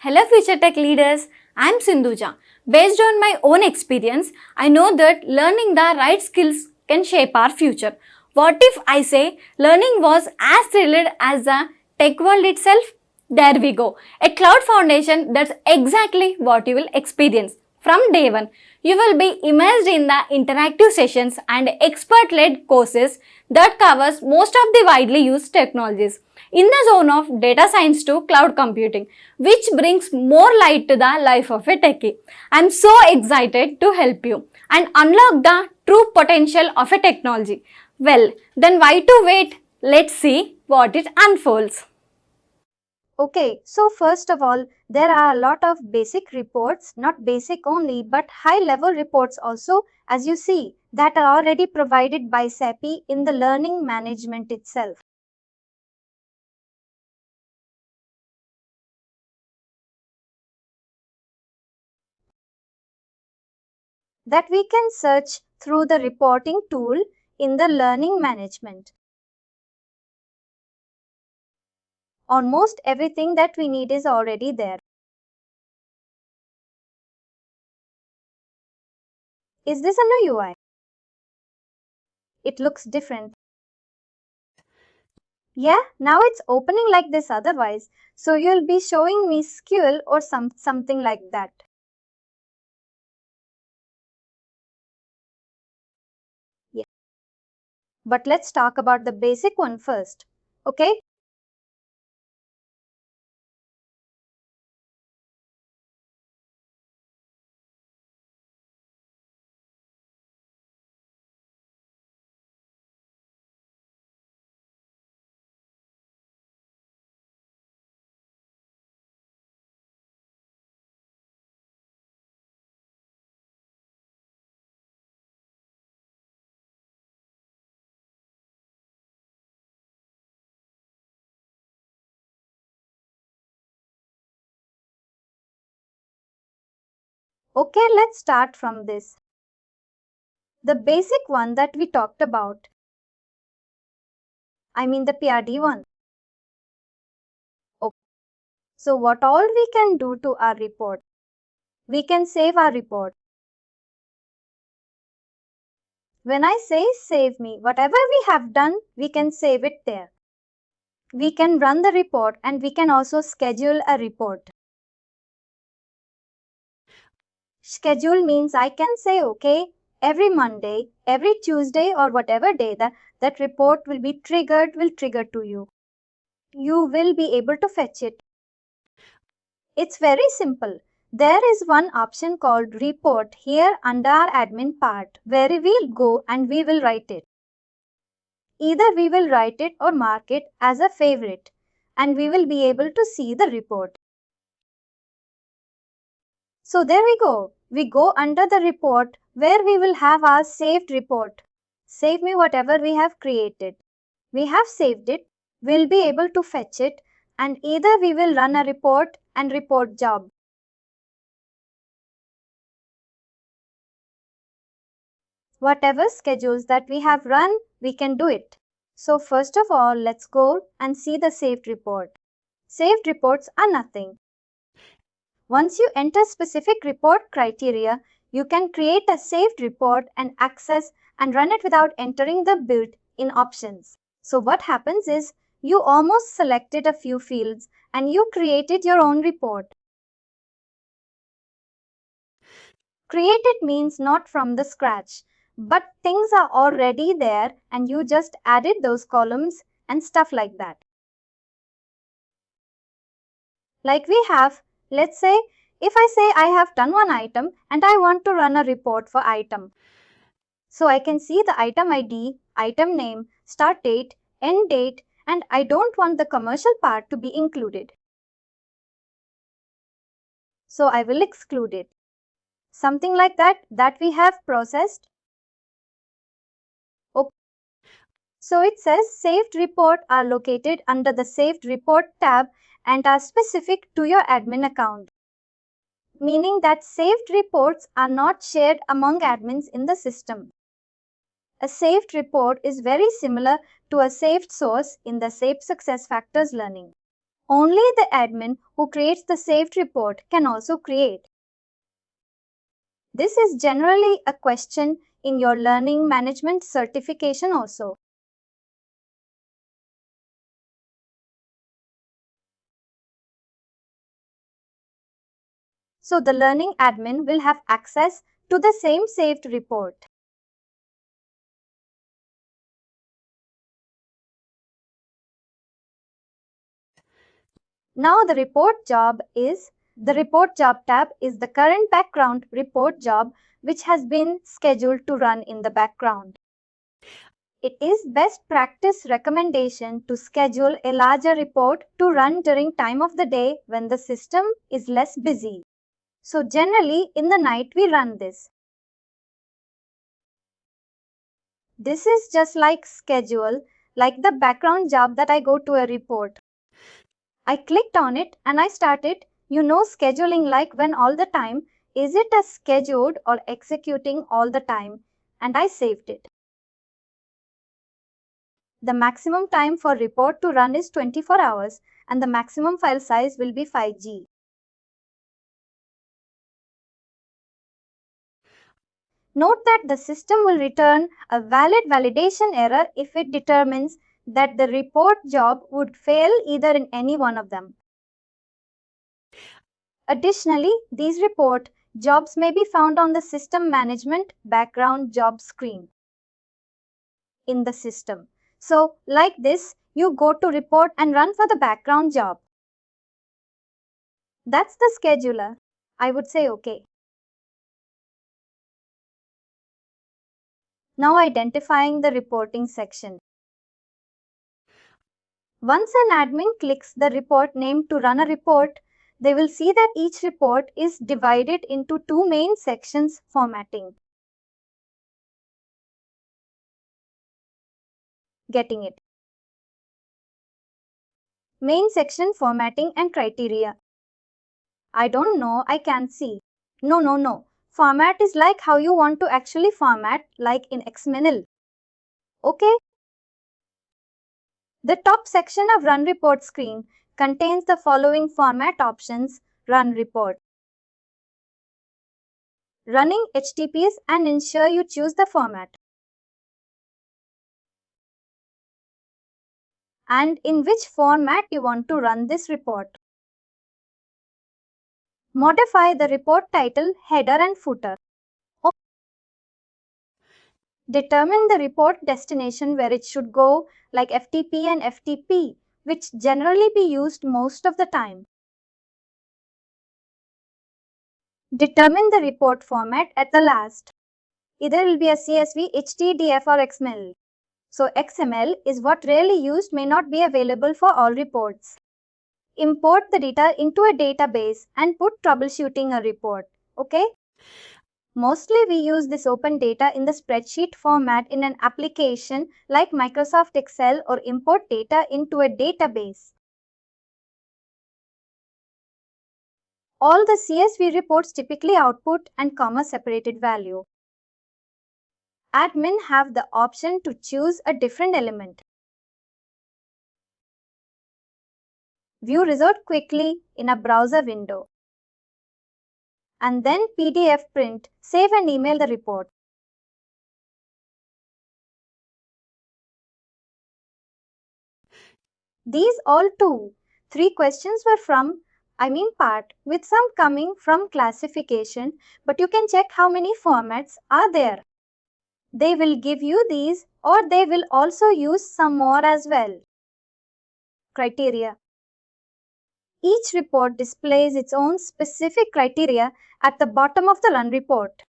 Hello future tech leaders, I am Sindhuja. Based on my own experience, I know that learning the right skills can shape our future. What if I say learning was as thrilled as the tech world itself? There we go. A cloud foundation, that's exactly what you will experience. From day one, you will be immersed in the interactive sessions and expert-led courses that covers most of the widely used technologies in the zone of data science to cloud computing, which brings more light to the life of a techie. I'm so excited to help you and unlock the true potential of a technology. Well, then why to wait? Let's see what it unfolds. Okay, so first of all, there are a lot of basic reports, not basic only, but high level reports also, as you see, that are already provided by SAP in the learning management itself. That we can search through the reporting tool in the learning management. Almost everything that we need is already there. Is this a new UI? It looks different. Yeah, now it's opening like this otherwise, so you'll be showing me SQL or something like that. Yeah. But let's talk about the basic one first, okay? Okay, let's start from this. The basic one that we talked about. I mean the PRD one. Okay. So what all we can do to our report? We can save our report. When I say save me, whatever we have done, we can save it there. We can run the report and we can also schedule a report. Schedule means I can say, okay, every Monday, every Tuesday or whatever day that report will trigger to you. You will be able to fetch it. It's very simple. There is one option called report here under our admin part where we'll go and we will write it. Either we will write it or mark it as a favorite and we will be able to see the report. So there we go. We go under the report where we will have our saved report. Save me whatever we have created. We have saved it. We'll be able to fetch it and either we will run a report and report job. Whatever schedules that we have run, we can do it. So first of all, let's go and see the saved report. Saved reports are nothing. Once you enter specific report criteria, you can create a saved report and access and run it without entering the built-in options. So what happens is you almost selected a few fields and you created your own report. Created means not from the scratch, but things are already there and you just added those columns and stuff like that. Like we have, let's say, if I say I have done one item and I want to run a report for item. So I can see the item ID, item name, start date, end date, and I don't want the commercial part to be included. So I will exclude it. Something like that we have processed. Okay. So it says saved report are located under the saved report tab and are specific to your admin account. Meaning that saved reports are not shared among admins in the system. A saved report is very similar to a saved source in the SAP SuccessFactors learning. Only the admin who creates the saved report can also create. This is generally a question in your learning management certification also. So the learning admin will have access to the same saved report. Now the report job tab is the current background report job which has been scheduled to run in the background. It is best practice recommendation to schedule a larger report to run during time of the day when the system is less busy. So generally in the night we run this. This is just like schedule, like the background job that I go to a report. I clicked on it and I started, scheduling like when all the time, is it as scheduled or executing all the time? And I saved it. The maximum time for report to run is 24 hours and the maximum file size will be 5 GB. Note that the system will return a valid validation error if it determines that the report job would fail either in any one of them. Additionally, these report jobs may be found on the System Management background job screen in the system. So, like this, you go to report and run for the background job. That's the scheduler. I would say okay. Now identifying the reporting section. Once an admin clicks the report name to run a report, they will see that each report is divided into two main sections: formatting. Getting it? Main section formatting and criteria. I don't know, I can see. No. Format is like how you want to actually format, like in XML. Okay? The top section of Run Report screen contains the following format options: Run Report, running HTTPS, and ensure you choose the format, and in which format you want to run this report. Modify the report title, header and footer. Determine the report destination where it should go, like FTP and FTP, which generally be used most of the time. Determine the report format at the last. Either it will be a CSV, HTDF or XML. So XML is what rarely used, may not be available for all reports. Import the data into a database and put troubleshooting a report. Okay? Mostly we use this open data in the spreadsheet format in an application like Microsoft Excel, or import data into a database. All the CSV reports typically output and comma separated value. Admin have the option to choose a different element. View result quickly in a browser window. And then PDF print, save and email the report. These all 3 questions were from, part, with some coming from classification, but you can check how many formats are there. They will give you these, or they will also use some more as well. Criteria. Each report displays its own specific criteria at the bottom of the run report.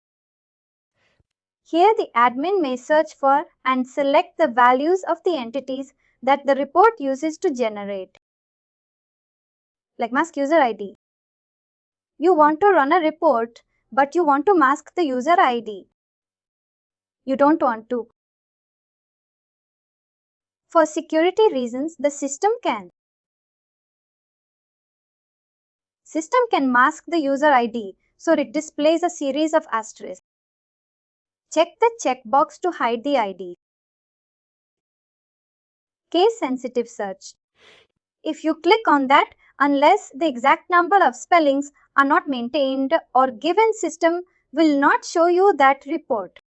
Here the admin may search for and select the values of the entities that the report uses to generate. Like mask user ID. You want to run a report, but you want to mask the user ID. You don't want to. For security reasons, the system can mask the user ID, so it displays a series of asterisks. Check the checkbox to hide the ID. Case-sensitive search. If you click on that, unless the exact number of spellings are not maintained or given, system will not show you that report.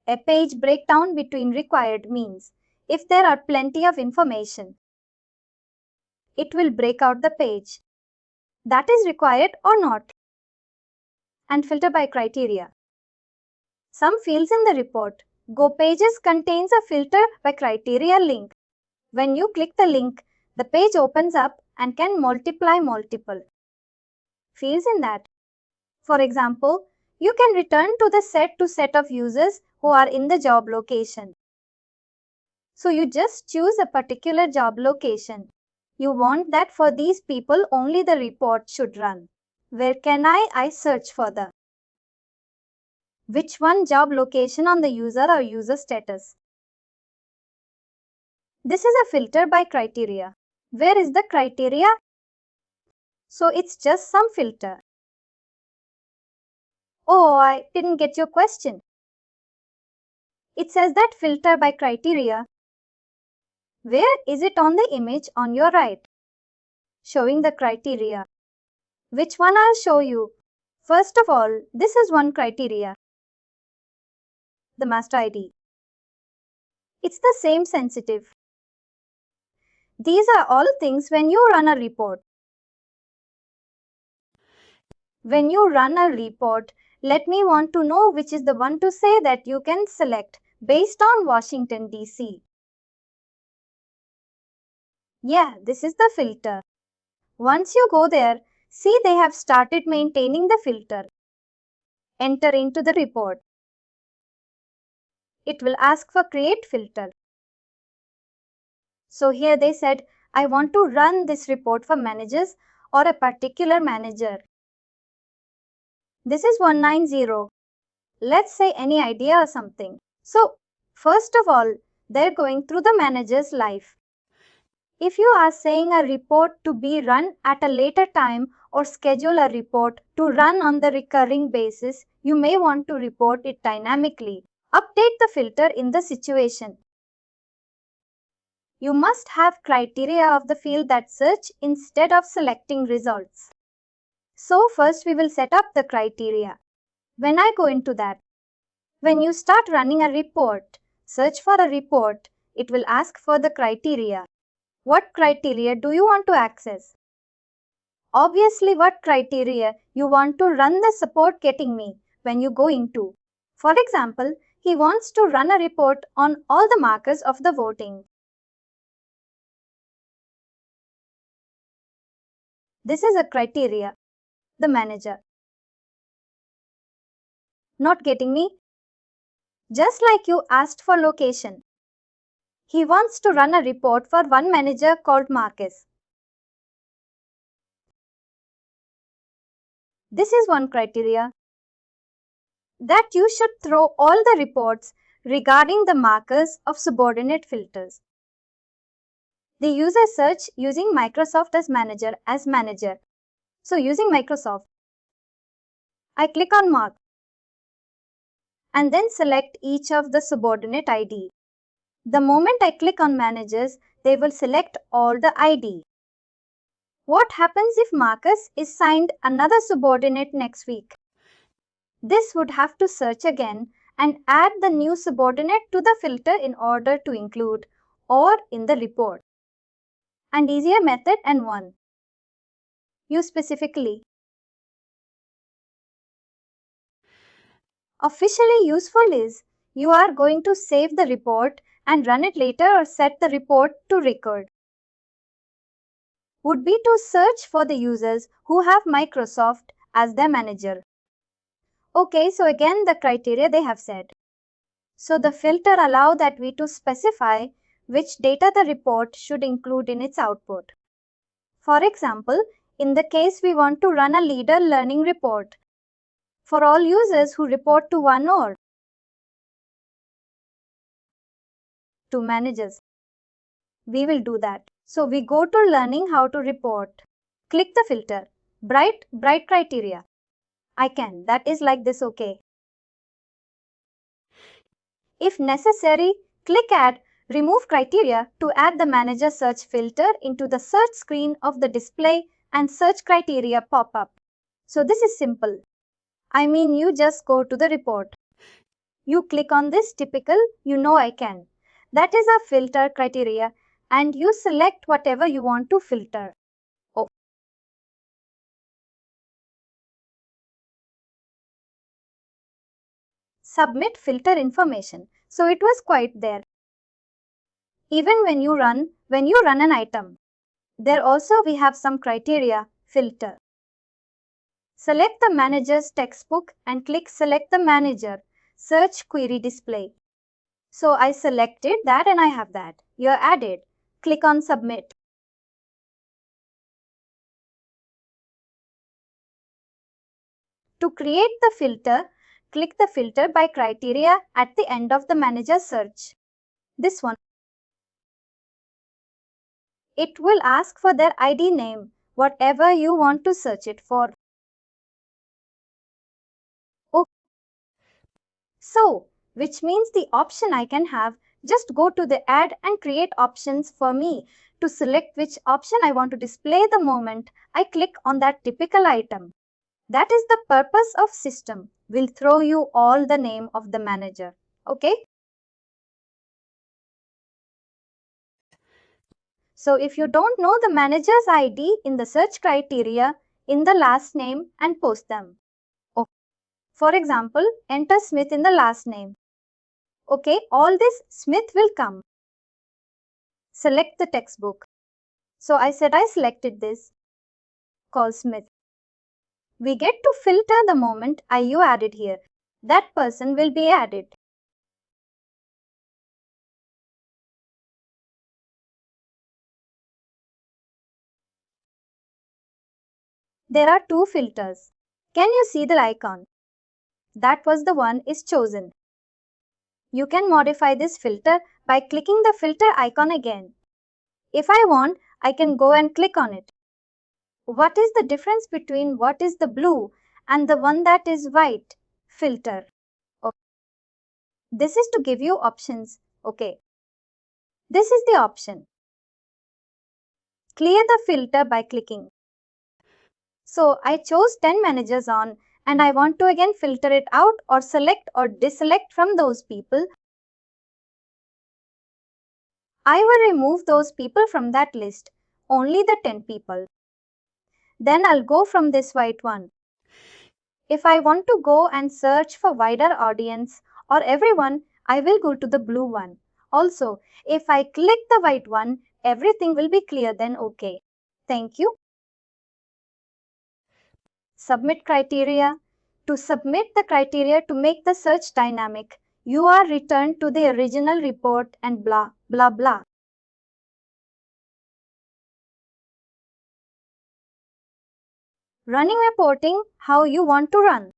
A page breakdown between required means if there are plenty of information, it will break out the page that is required or not, and filter by criteria. Some fields in the report Go Pages contains a filter by criteria link. When you click the link, the page opens up and can multiply multiple fields in that. For example, you can return to the set of users who are in the job location. So you just choose a particular job location. You want that for these people only the report should run. Where can I search for the which one job location on the user or user status? This is a filter by criteria. Where is the criteria? So it's just some filter. Oh, I didn't get your question. It says that filter by criteria. Where is it on the image on your right? Showing the criteria. Which one I'll show you? First of all, this is one criteria. The master ID. It's the same sensitive. These are all things when you run a report. When you run a report, let me want to know which is the one to say that you can select based on Washington, D.C. Yeah, this is the filter. Once you go there, see they have started maintaining the filter. Enter into the report. It will ask for create filter. So here they said, I want to run this report for managers or a particular manager. This is 190. Let's say any idea or something. So, first of all, they're going through the manager's life. If you are saying a report to be run at a later time or schedule a report to run on the recurring basis, you may want to report it dynamically. Update the filter in the situation. You must have criteria of the field that search instead of selecting results. So first we will set up the criteria. When I go into that, when you start running a report, search for a report, it will ask for the criteria. What criteria do you want to access? Obviously, what criteria you want to run the support getting me when you go into. For example, he wants to run a report on all the markers of the voting. This is a criteria. The manager. Not getting me? Just like you asked for location. He wants to run a report for one manager called Marcus. This is one criteria. That you should throw all the reports regarding the markers of subordinate filters. The user search using Microsoft as manager. So using Microsoft, I click on Mark and then select each of the subordinate ID. The moment I click on managers, they will select all the ID. What happens if Marcus is signed another subordinate next week? This would have to search again and add the new subordinate to the filter in order to include or in the report. And easier method and one. Use specifically. Officially useful is you are going to save the report and run it later or set the report to record. Would be to search for the users who have Microsoft as their manager. Okay, so again the criteria they have said. So the filter allow that we to specify which data the report should include in its output. For example, in the case we want to run a leader learning report for all users who report to one or two managers. We will do that. So we go to learning how to report. Click the filter. Bright criteria. I can. That is like this, okay. If necessary, click add Remove criteria to add the manager search filter into the search screen of the display and search criteria pop up. So this is simple. I mean, you just go to the report. You click on this typical, you know I can. That is a filter criteria and you select whatever you want to filter. Oh. Submit filter information. So it was quite there. Even when you run an item, there also we have some criteria filter. Select the manager's textbook and click select the manager search query display. So I selected that and I have that. You're added. Click on submit. To create the filter, click the filter by criteria at the end of the manager search. This one. It will ask for their ID name, whatever you want to search it for. Okay. So, which means the option I can have, just go to the add and create options for me to select which option I want to display the moment I click on that typical item. That is the purpose of system. Will throw you all the name of the manager. Okay? So if you don't know the manager's ID in the search criteria, in the last name and post them. Okay. For example, enter Smith in the last name. Okay, all this Smith will come. Select the textbook. So I said I selected this. Call Smith. We get to filter the moment IU added here. That person will be added. There are two filters. Can you see the icon? That was the one is chosen. You can modify this filter by clicking the filter icon again. If I want, I can go and click on it. What is the difference between what is the blue and the one that is white? Filter. Okay. This is to give you options. Okay. This is the option. Clear the filter by clicking. So I chose 10 managers on and I want to again filter it out or select or deselect from those people. I will remove those people from that list, only the 10 people. Then I'll go from this white one. If I want to go and search for wider audience or everyone, I will go to the blue one. Also, if I click the white one, everything will be clear then okay. Thank you. Submit criteria. To submit the criteria to make the search dynamic, you are returned to the original report and blah, blah, blah. Running reporting, how you want to run.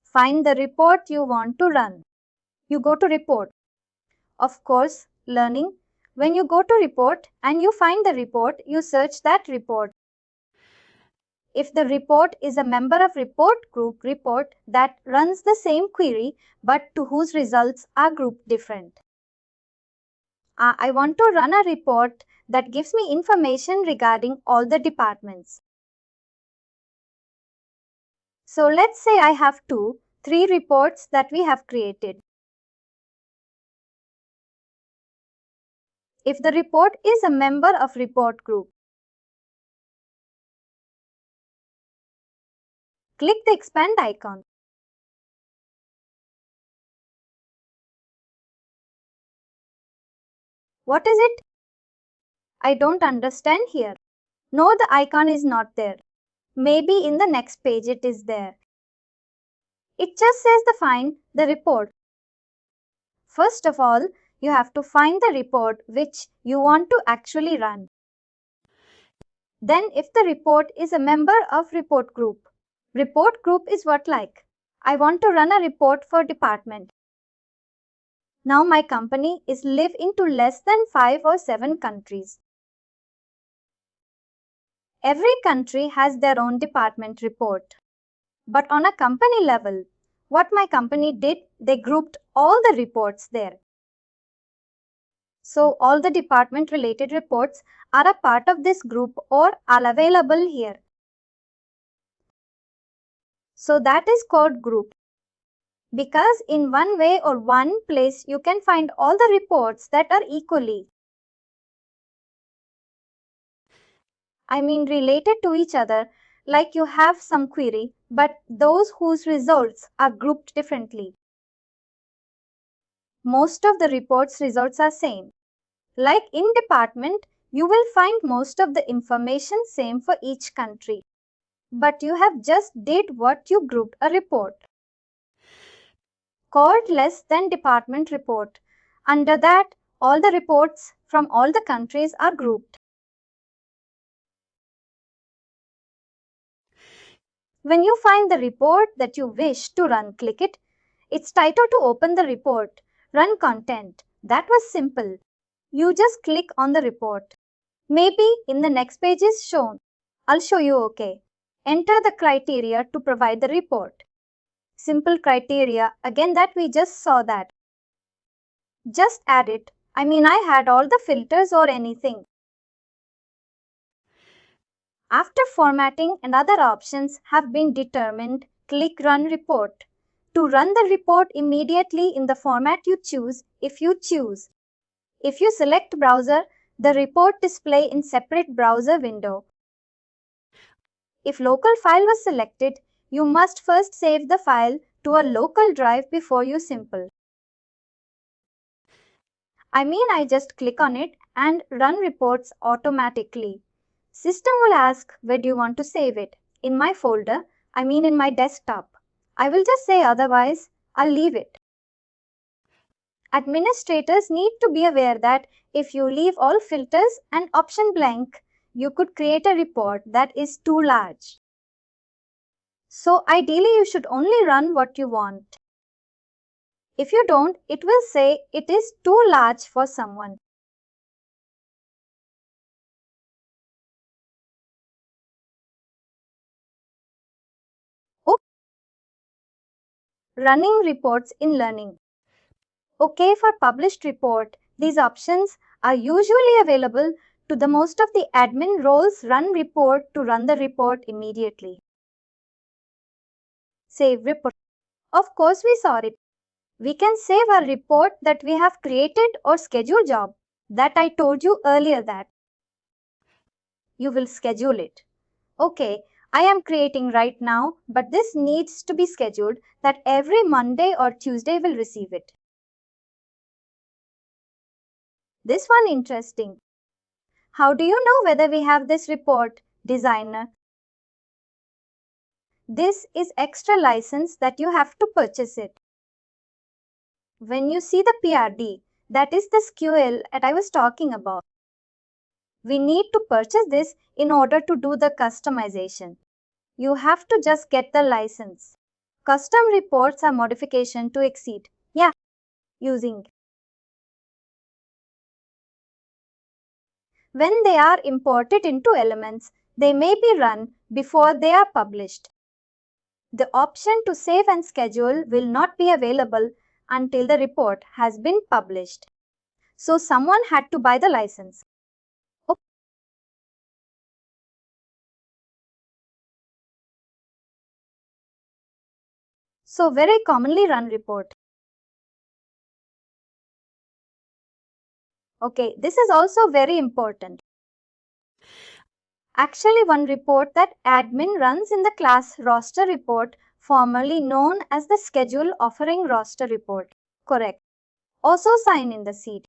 Find the report you want to run. You go to report. Of course, learning. When you go to report and you find the report, you search that report. If the report is a member of report group report that runs the same query but to whose results are grouped different. I want to run a report that gives me information regarding all the departments. So let's say I have 3 reports that we have created. If the report is a member of report group, click the expand icon. What is it? I don't understand here. No, the icon is not there. Maybe in the next page it is there. It just says the find the report. First of all, you have to find the report which you want to actually run. Then if the report is a member of report group is what like? I want to run a report for department. Now my company is live into less than 5 or 7 countries. Every country has their own department report. But on a company level, What my company did, they grouped all the reports there. So all the department related reports are a part of this group or are available here. So that is called group. Because in one way or one place you can find all the reports that are equally, related to each other, like you have some query, but those whose results are grouped differently. Most of the reports results are same. Like in department, you will find most of the information same for each country. But you have just did what you grouped a report called less than department report. Under that, all the reports from all the countries are grouped. When you find the report that you wish to run, click it. It's title to open the report. Run content. That was simple. You just click on the report. Maybe in the next page is shown. I'll show you okay. Enter the criteria to provide the report. Simple criteria, again that we just saw that. Just add it. I had all the filters or anything. After formatting and other options have been determined, click Run Report. To run the report immediately in the format you choose, if you choose. If you select Browser, the report display in separate browser window. If local file was selected, you must first save the file to a local drive before you simple. I just click on it and run reports automatically. System will ask where do you want to save it. In my folder, in my desktop. I will just say otherwise, I'll leave it. Administrators need to be aware that if you leave all filters and option blank, you could create a report that is too large. So ideally, you should only run what you want. If you don't, it will say it is too large for someone. Running reports in learning. Okay, for published report, these options are usually available to the most of the admin roles run report to run the report immediately. Save report. Of course, we saw it. We can save a report that we have created or schedule job that I told you earlier that you will schedule it. Okay, I am creating right now, but this needs to be scheduled that every Monday or Tuesday will receive it. This one interesting. How do you know whether we have this report, designer? This is extra license that you have to purchase it. When you see the PRD, that is the SQL that I was talking about. We need to purchase this in order to do the customization. You have to just get the license. Custom reports are modification to exceed. Yeah, using. When they are imported into elements, they may be run before they are published. The option to save and schedule will not be available until the report has been published. So someone had to buy the license. So very commonly run report. Okay, this is also very important. Actually, one report that admin runs in the class roster report, formerly known as the schedule offering roster report. Correct. Also sign in the seed.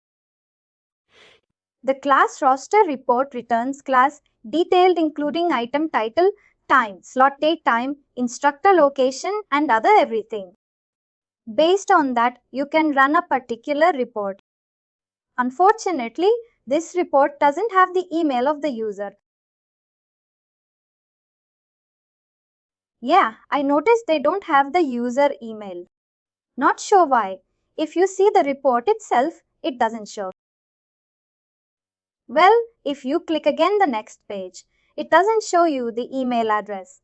The class roster report returns class detailed including item title, time, slot date time, instructor location and other everything. Based on that, you can run a particular report. Unfortunately, this report doesn't have the email of the user. Yeah, I noticed they don't have the user email. Not sure why. If you see the report itself, it doesn't show. Well, if you click again the next page, it doesn't show you the email address.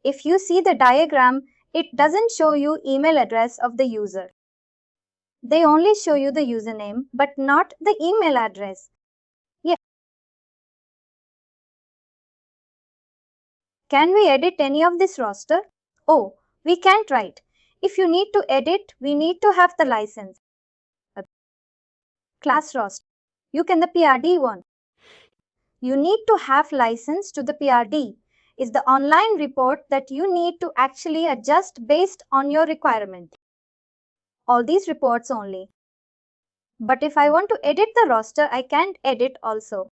If you see the diagram, it doesn't show you email address of the user. They only show you the username, but not the email address. Yeah. Can we edit any of this roster? Oh, we can't, right? If you need to edit, we need to have the license. Class roster. You can the PRD one. You need to have license to the PRD. Is the online report that you need to actually adjust based on your requirement. All these reports only. But if I want to edit the roster, I can't edit also.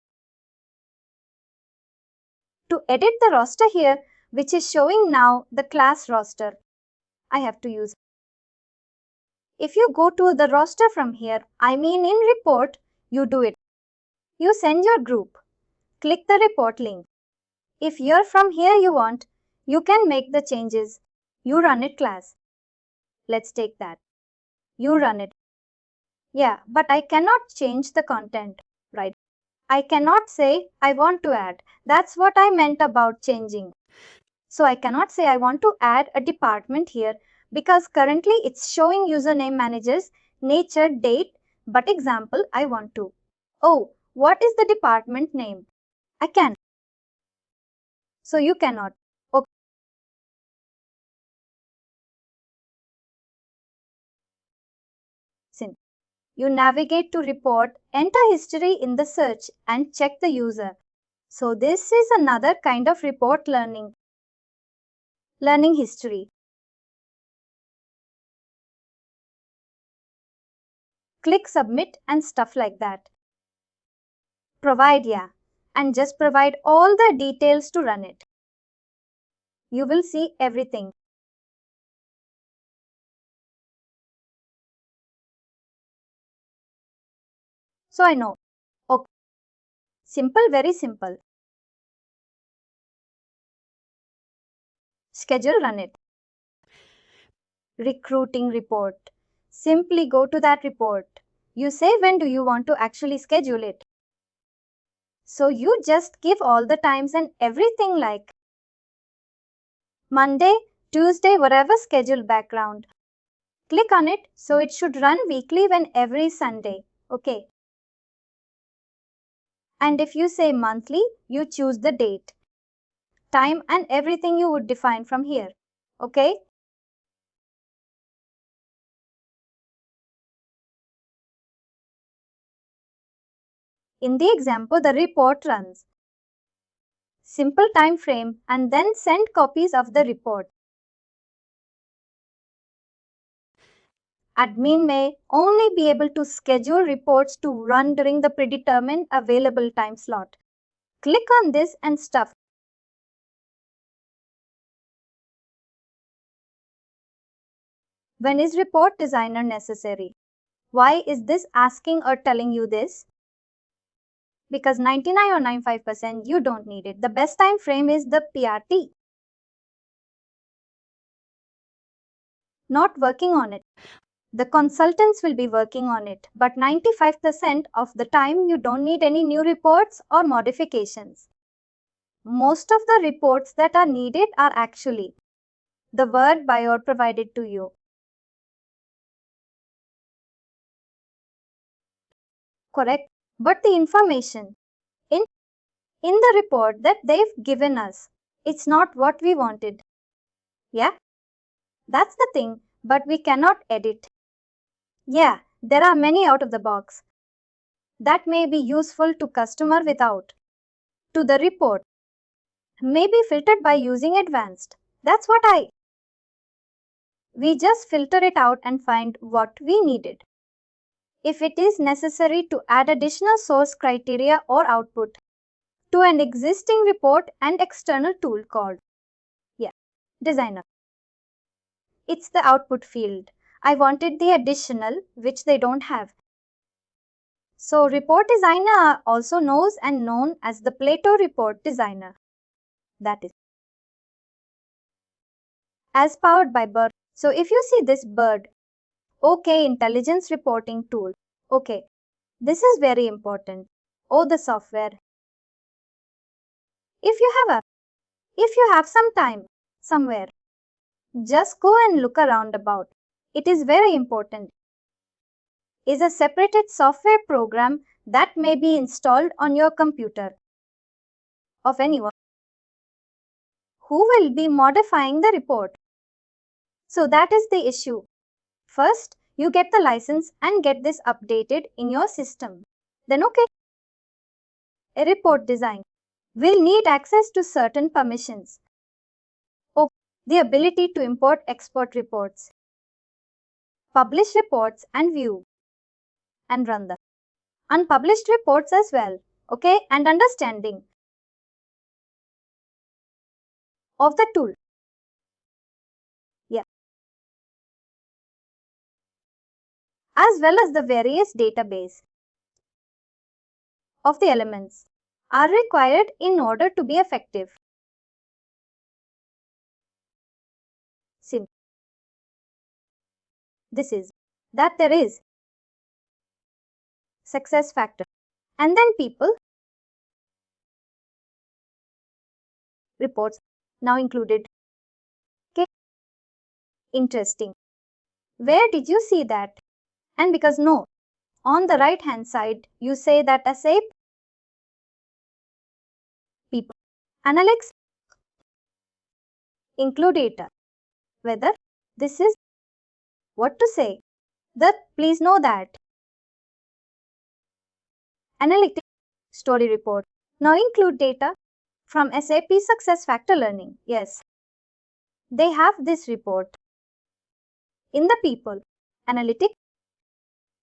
To edit the roster here, which is showing now the class roster, I have to use. If you go to the roster from here, I mean in report, you do it. You send your group. Click the report link. If you're from here you want, you can make the changes. You run it class. Let's take that. You run it. Yeah, but I cannot change the content, right? I cannot say I want to add. That's what I meant about changing. So I cannot say I want to add a department here because currently it's showing username managers, nature, date, but example I want to. Oh, what is the department name? I can. So you cannot. Okay. You navigate to report, enter history in the search and check the user. So this is another kind of report learning. Learning history. Click submit and stuff like that. Provide, yeah, and just provide all the details to run it. You will see everything. So I know. Okay. Simple, very simple. Schedule, run it. Recruiting report. Simply go to that report. You say when do you want to actually schedule it. So you just give all the times and everything like Monday, Tuesday, whatever schedule background. Click on it so it should run weekly when every Sunday. Okay. And if you say monthly, you choose the date, time and everything you would define from here. Okay. In the example, the report runs. Simple time frame and then send copies of the report. Admin may only be able to schedule reports to run during the predetermined available time slot. Click on this and stuff. When is report designer necessary? Why is this asking or telling you this? Because 99 or 95% you don't need it. The best time frame is the PRT. Not working on it. The consultants will be working on it, but 95% of the time you don't need any new reports or modifications. Most of the reports that are needed are actually the word by or provided to you. Correct, but the information in the report that they've given us, it's not what we wanted. Yeah, that's the thing, but we cannot edit. Yeah, there are many out of the box that may be useful to customer without to the report. May be filtered by using advanced. That's what we just filter it out and find what we needed. If it is necessary to add additional source criteria or output to an existing report and external tool called designer. It's the output field. I wanted the additional, which they don't have. So report designer also knows and known as the Plato report designer. That is as powered by Bird. So if you see this Bird, okay, intelligence reporting tool. Okay, this is very important. Oh, the software. If you have some time, somewhere. Just go and look around about. It is very important. Is a separated software program that may be installed on your computer of anyone who will be modifying the report. So that is the issue. First, you get the license and get this updated in your system. Then okay. A report design will need access to certain permissions. Oh, the ability to import export reports, publish reports and view and run the unpublished reports as well. Okay, and understanding of the tool. Yeah. As well as the various database of the elements are required in order to be effective. This is that there is success factor and then people reports now included. Okay, interesting. Where did you see that? And because no, on the right hand side you say that a SAP people analytics include data. Whether this is what to say, that please know that analytics story report now include data from SAP success factor learning. Yes, they have this report in the people analytics.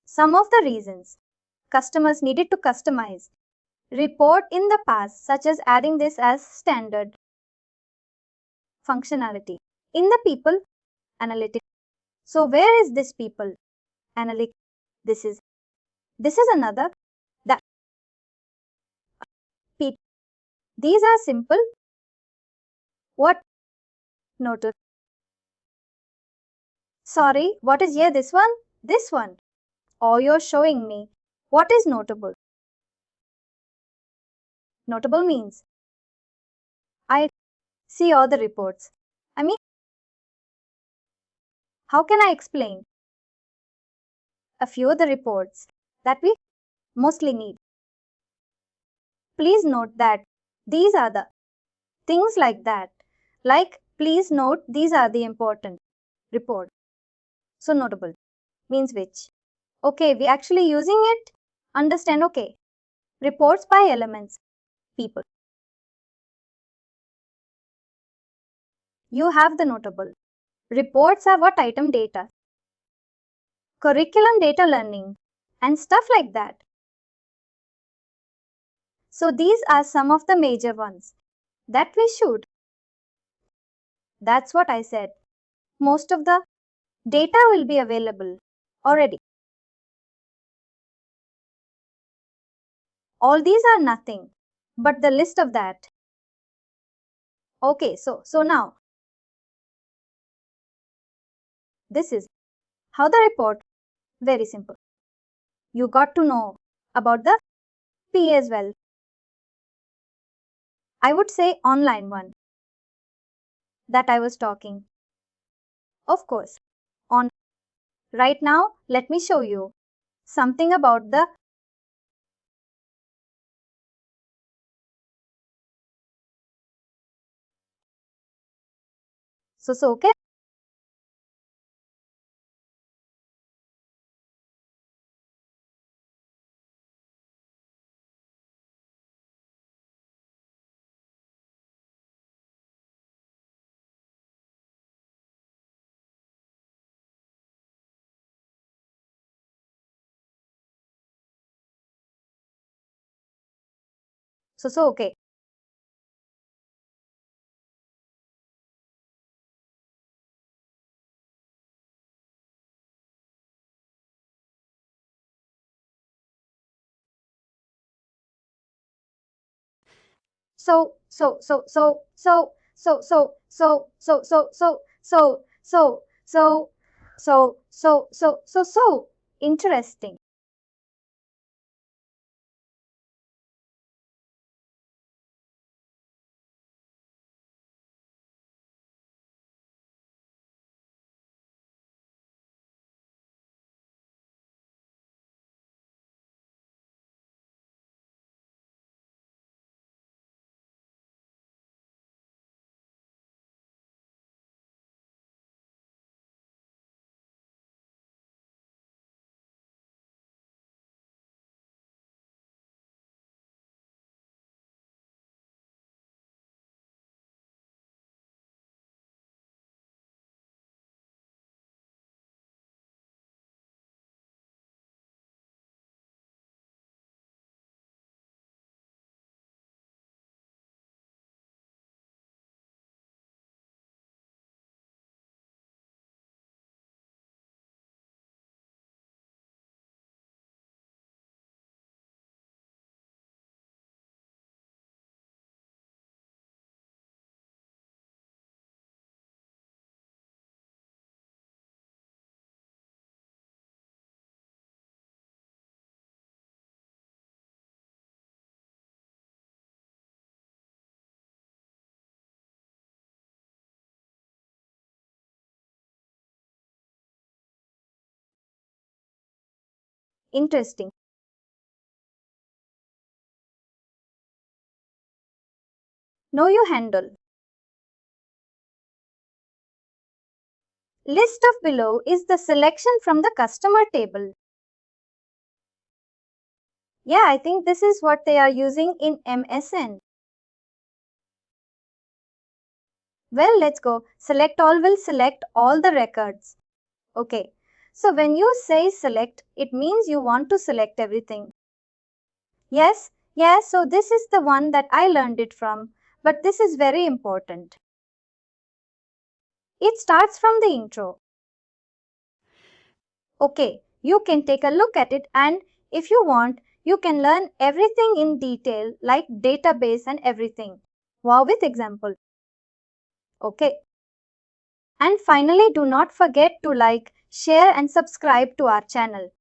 Some of the reasons customers needed to customize report in the past, such as adding this as standard functionality in the people analytics. So where is this people analytics? This is another that people. These are simple. What noted? Sorry, what is here? This one? This one. Or you're showing me what is notable. Notable means I see all the reports. I mean, how can I explain a few of the reports that we mostly need? Please note that these are the things like that. Like, please note these are the important report. So notable means which? Okay, we actually using it. Understand? Okay. Reports by elements. People. You have the notable. Reports are what item data. Curriculum data learning and stuff like that. So these are some of the major ones that we should. That's what I said. Most of the data will be available already. All these are nothing but the list of that. Okay, so now this is how the report. Very simple. You got to know about the P as well. I would say online one that I was talking. Of course, on right now, let me show you something about the okay. Okay. So so so so so so so so so so so so so so so interesting. interesting. Know your handle. List of below is the selection from the customer table. Yeah, I think this is what they are using in MSN. Well, let's go. Select all will select all the records. Okay. So when you say select, it means you want to select everything. Yes, so this is the one that I learned it from, but this is very important. It starts from the intro. Okay, you can take a look at it, and if you want, you can learn everything in detail like database and everything. Wow, with example. Okay. And finally, do not forget to like, share and subscribe to our channel.